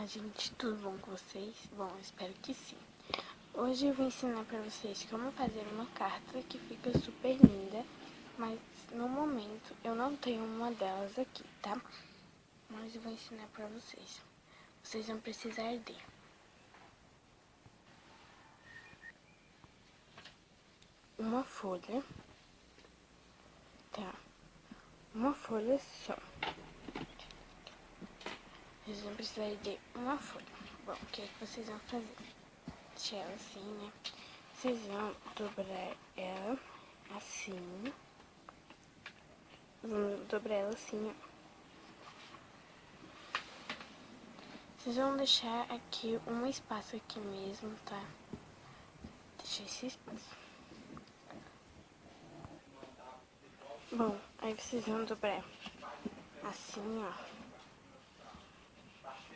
gente, tudo bom com vocês? Bom, espero que sim. Hoje eu vou ensinar pra vocês como fazer uma carta que fica super linda, mas no momento eu não tenho uma delas aqui, tá? Mas eu vou ensinar pra vocês. Vocês vão precisar de uma folha, tá? Uma folha só. Vocês vão precisar de uma folha. Bom, o que é que vocês vão fazer? Deixar ela assim, né? Vocês vão dobrar ela assim. Vamos dobrar ela assim, ó. Vocês vão deixar aqui um espaço aqui mesmo, tá? Deixa esse espaço. Bom, aí vocês vão dobrar assim, ó.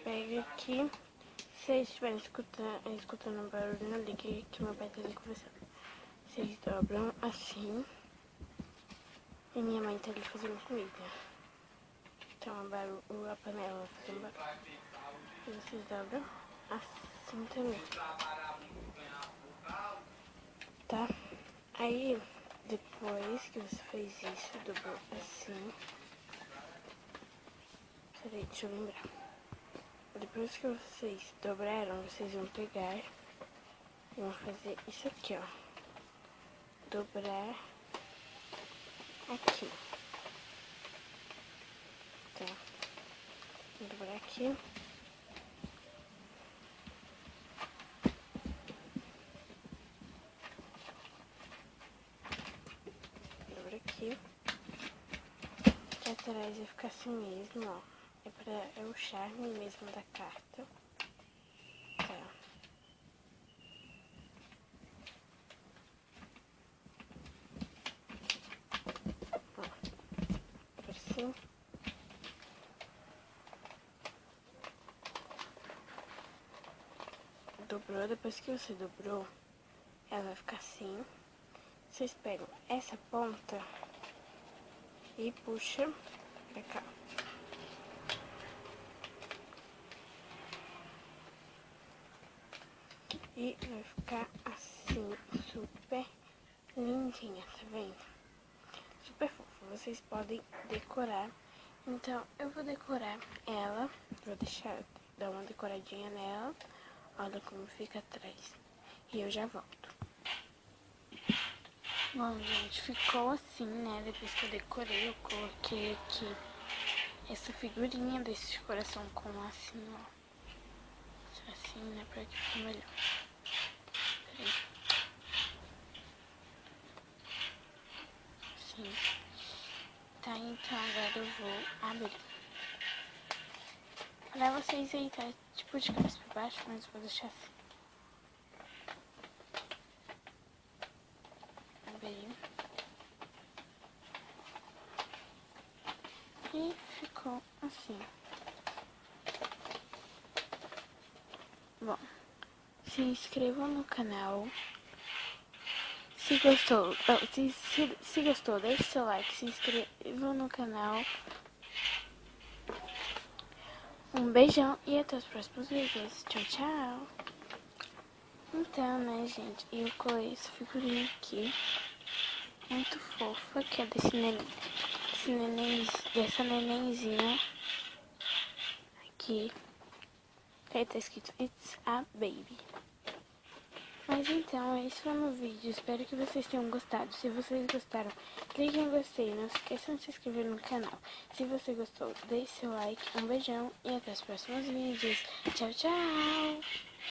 Pega aqui. Se vocês estiverem escutando um barulho, não ligue que meu pai tá ali conversando. Vocês dobram assim. E minha mãe tá ali fazendo comida. Então a panela fazendo barulho. E vocês dobram assim também. Tá? Aí, depois que você fez isso, dobrou assim. Peraí, deixa eu lembrar. Depois que vocês dobraram, vocês vão pegar e vão fazer isso aqui, ó. Dobrar aqui. Tá? Dobrar aqui. Dobra aqui. Aqui atrás vai ficar assim mesmo, ó. É o charme mesmo da carta. Tá. Ó. Assim. Dobrou, depois que você dobrou, ela vai ficar assim. Vocês pegam essa ponta e puxa pra cá. E vai ficar assim, super lindinha, tá vendo? Super fofa. Vocês podem decorar. Então, eu vou decorar ela. Vou dar uma decoradinha nela. Olha como fica atrás. E eu já volto. Bom, gente, ficou assim, né? Depois que eu decorei, eu coloquei aqui essa figurinha desse coração com assim, ó. Assim, né? Pra que fique melhor. Peraí. Assim. Tá, então agora eu vou abrir. Pra vocês aí, tá? Tipo de cabeça pra baixo, mas vou deixar assim. Abri. E ficou assim. Bom, se inscrevam no canal. Se gostou, se gostou, deixe seu like, se inscrevam no canal. Um beijão e até os próximos vídeos. Tchau, tchau. Então, né, gente, eu colei essa figurinha aqui. Muito fofa, que é dessa nenenzinha aqui. Que aí tá escrito It's a Baby. Mas então, esse foi o meu vídeo. Espero que vocês tenham gostado. Se vocês gostaram, clique em gostei. Não se esqueçam de se inscrever no canal. Se você gostou, deixe seu like. Um beijão e até os próximos vídeos. Tchau, tchau!